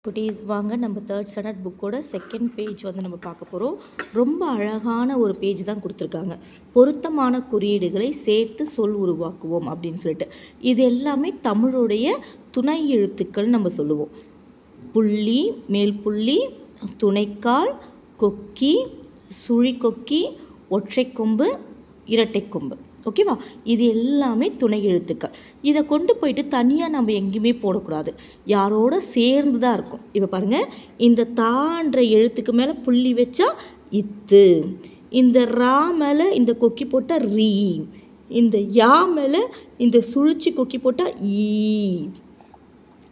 குட்டீஸ் வாங்க நம்ம தேர்ட் ஸ்டாண்டர்ட் புக்கோட செகண்ட் பேஜ் வந்து நம்ம பார்க்க போகிறோம். ரொம்ப அழகான ஒரு பேஜ் தான் கொடுத்துருக்காங்க. பொருத்தமான குறியீடுகளை சேர்த்து சொல் உருவாக்குவோம் அப்படின்னு சொல்லிட்டு. இது எல்லாமே தமிழுடைய துணை எழுத்துக்கள் நம்ம சொல்லுவோம். புள்ளி, மேல் புள்ளி, துணைக்கால், கொக்கி, சுழி கொக்கி, ஒற்றைக்கொம்பு, இரட்டைக்கொம்பு. ஓகேவா? இது எல்லாமே துணை எழுத்துக்கள். இதை கொண்டு போயிட்டு தனியாக நம்ம எங்கேயுமே போடக்கூடாது, யாரோட சேர்ந்து தான் இருக்கும். இப்போ பாருங்கள், இந்த தான்ற எழுத்துக்கு மேலே புள்ளி வச்சா இத்து, இந்த ரா மேலே இந்த கொக்கி போட்டால் ரீ, இந்த யா மேலே இந்த சுழிச்சி கொக்கி போட்டால் ஈ.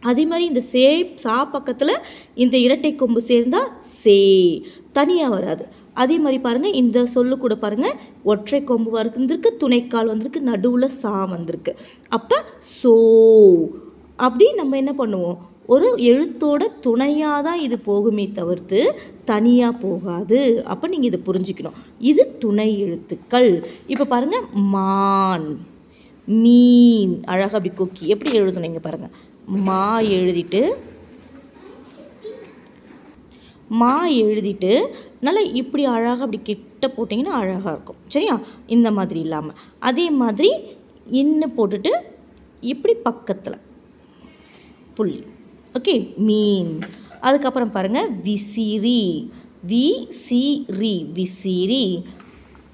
அதே மாதிரி இந்த சா பக்கத்தில் இந்த இரட்டை கொம்பு சேர்ந்தால் சே, தனியாக வராது. அதே மாதிரி பாருங்கள், இந்த சொல்லு கூட பாருங்கள், ஒற்றை கொம்பு வந்திருக்கு, துணைக்கால் வந்திருக்கு, நடுவில் சா வந்திருக்கு. அப்போ சோ அப்படி நம்ம என்ன பண்ணுவோம், ஒரு எழுத்தோட துணையாக தான் இது போகுமே தவிர்த்து தனியாக போகாது. அப்போ நீங்கள் இதை புரிஞ்சுக்கணும். இது துணை எழுத்துக்கள். இப்போ பாருங்கள், மான், மீன், அழகாக அப்படி கொக்கி எப்படி எழுதணுங்க பாருங்கள். மா எழுதிட்டு நல்லா இப்படி அழகாக அப்படி கிட்ட போட்டிங்கன்னா அழகாக இருக்கும். சரியா? இந்த மாதிரி இல்லாமல் அதே மாதிரி இன்னும் போட்டுட்டு இப்படி பக்கத்தில் புள்ளி. ஓகே, மீன். அதுக்கப்புறம் பாருங்கள், விசிறி, விசிறி.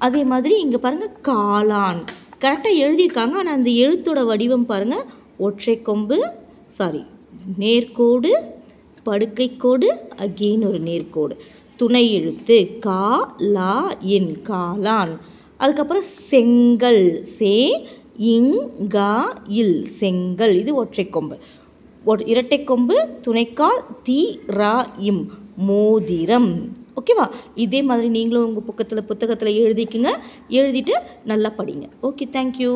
அதே மாதிரி இங்கே பாருங்கள், காளான். கரெக்டாக எழுதியிருக்காங்க, ஆனால் அந்த எழுத்தோட வடிவம் பாருங்கள், ஒற்றை கொம்பு, நேர்கோடு, படுக்கைக்கோடு, அகெயின் ஒரு நேர்கோடு, துணை எழுத்து கா லா இன், காளான். அதுக்கப்புறம் செங்கல், சே இங் கா இல், செங்கல். இது ஒற்றை கொம்பு. இரட்டை கொம்பு, துணைக்கால், தி ரா இம், மோதிரம். ஓகேவா? இதே மாதிரி நீங்களும் உங்கள் புத்தகத்தில் எழுதிக்குங்க. எழுதிட்டு நல்லா படிங்க. Okay, thank you.